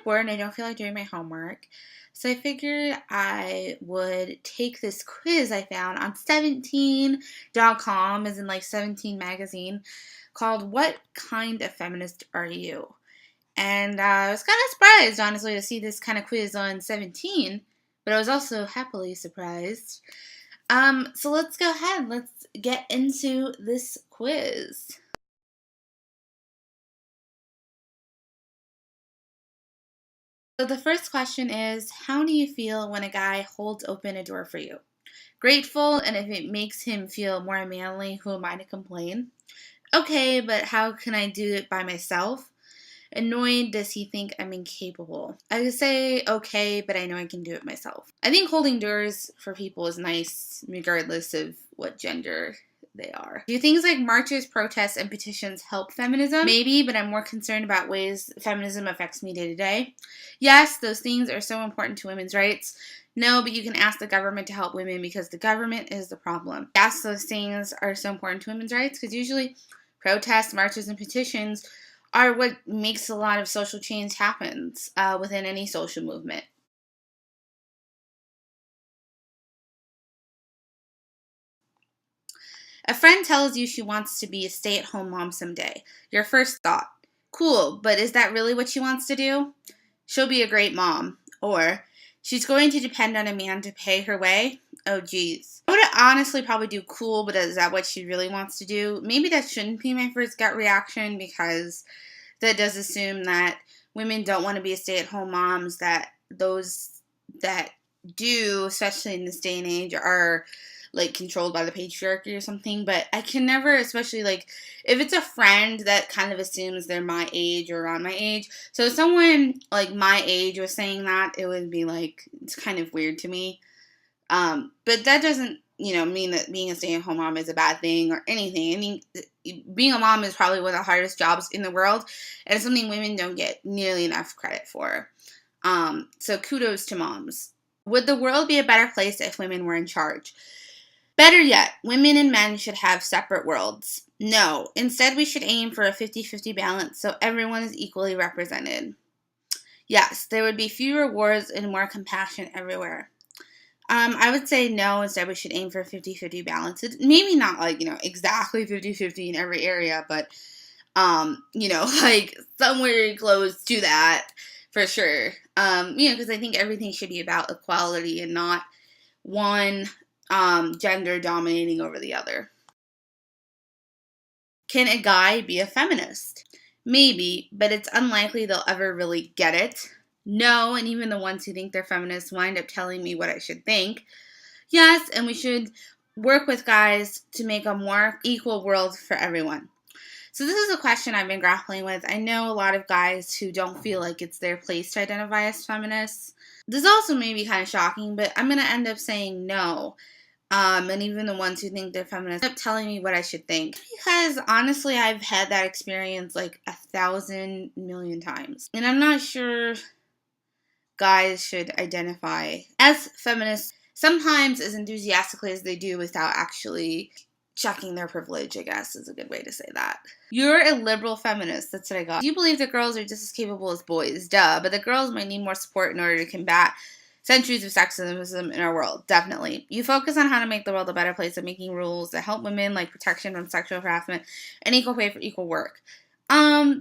bored and I don't feel like doing my homework. So I figured I would take this quiz I found on 17.com, as in like 17 magazine, called What Kind of Feminist Are You? And I was kind of surprised, honestly, to see this kind of quiz on 17, but I was also happily surprised. So let's go ahead. Let's get into this quiz. So the first question is, how do you feel when a guy holds open a door for you? Grateful, and if it makes him feel more manly, who am I to complain? Okay, but how can I do it by myself? Annoyed, does he think I'm incapable? I would say okay, but I know I can do it myself. I think holding doors for people is nice, regardless of what gender they are. Do things like marches, protests, and petitions help feminism? Maybe, but I'm more concerned about ways feminism affects me day to day. Yes, those things are so important to women's rights. No, but you can ask the government to help women because the government is the problem. Yes, those things are so important to women's rights because usually protests, marches, and petitions are what makes a lot of social change happen within any social movement. A friend tells you she wants to be a stay-at-home mom someday. Your first thought, cool, but is that really what she wants to do? She'll be a great mom. Or, she's going to depend on a man to pay her way? Oh, geez. I would honestly probably do cool, but is that what she really wants to do? Maybe that shouldn't be my first gut reaction because that does assume that women don't want to be stay-at-home moms, that those that do, especially in this day and age, are like controlled by the patriarchy or something. But I can never, especially like if it's a friend that kind of assumes they're my age or around my age. So if someone like my age was saying that, it would be like, it's kind of weird to me. But that doesn't, mean that being a stay-at-home mom is a bad thing or anything. I mean, being a mom is probably one of the hardest jobs in the world, and it's something women don't get nearly enough credit for. So kudos to moms. Would the world be a better place if women were in charge? Better yet, women and men should have separate worlds. No, instead we should aim for a 50-50 balance so everyone is equally represented. Yes, there would be fewer wars and more compassion everywhere. I would say no, instead we should aim for a 50-50 balance. Maybe not like, exactly 50-50 in every area, but, like somewhere close to that for sure. Because I think everything should be about equality and not one gender dominating over the other. Can a guy be a feminist? Maybe, but it's unlikely they'll ever really get it. No, and even the ones who think they're feminists wind up telling me what I should think. Yes, and we should work with guys to make a more equal world for everyone. So this is a question I've been grappling with. I know a lot of guys who don't feel like it's their place to identify as feminists. This also may be kind of shocking, but I'm going to end up saying no. And even the ones who think they're feminists end up telling me what I should think. Because honestly, I've had that experience like 1,000 million times. And I'm not sure guys should identify as feminists sometimes as enthusiastically as they do without actually checking their privilege, I guess is a good way to say that. You're a liberal feminist, that's what I got. Do you believe that girls are just as capable as boys? Duh, but the girls might need more support in order to combat centuries of sexism in our world, definitely. You focus on how to make the world a better place and making rules that help women, like protection from sexual harassment and equal pay for equal work.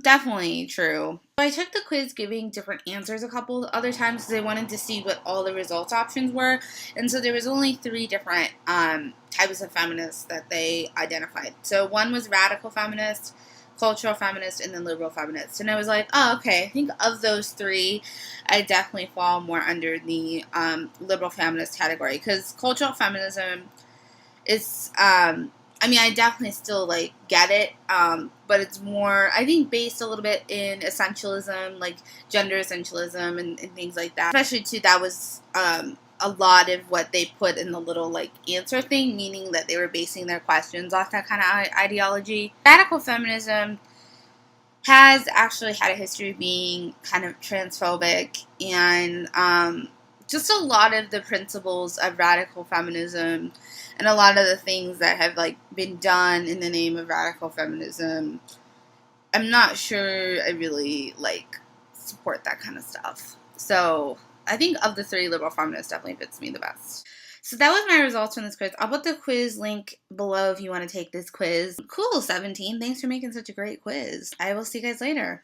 Definitely true. I took the quiz giving different answers a couple other times because I wanted to see what all the results options were. And so there was only 3 different types of feminists that they identified. So one was radical feminist, cultural feminist, and then liberal feminist. And I was like, oh, okay, I think of those 3, I definitely fall more under the liberal feminist category. Because cultural feminism is, I definitely still, like, get it, but it's more, I think, based a little bit in essentialism, like gender essentialism and things like that. Especially, too, that was a lot of what they put in the little, like, answer thing, meaning that they were basing their questions off that kind of ideology. Radical feminism has actually had a history of being kind of transphobic, and just a lot of the principles of radical feminism and a lot of the things that have, like, been done in the name of radical feminism, I'm not sure I really, like, support that kind of stuff. So I think of the 3, liberal feminist definitely fits me the best. So that was my results from this quiz. I'll put the quiz link below if you want to take this quiz. Cool, 17. Thanks for making such a great quiz. I will see you guys later.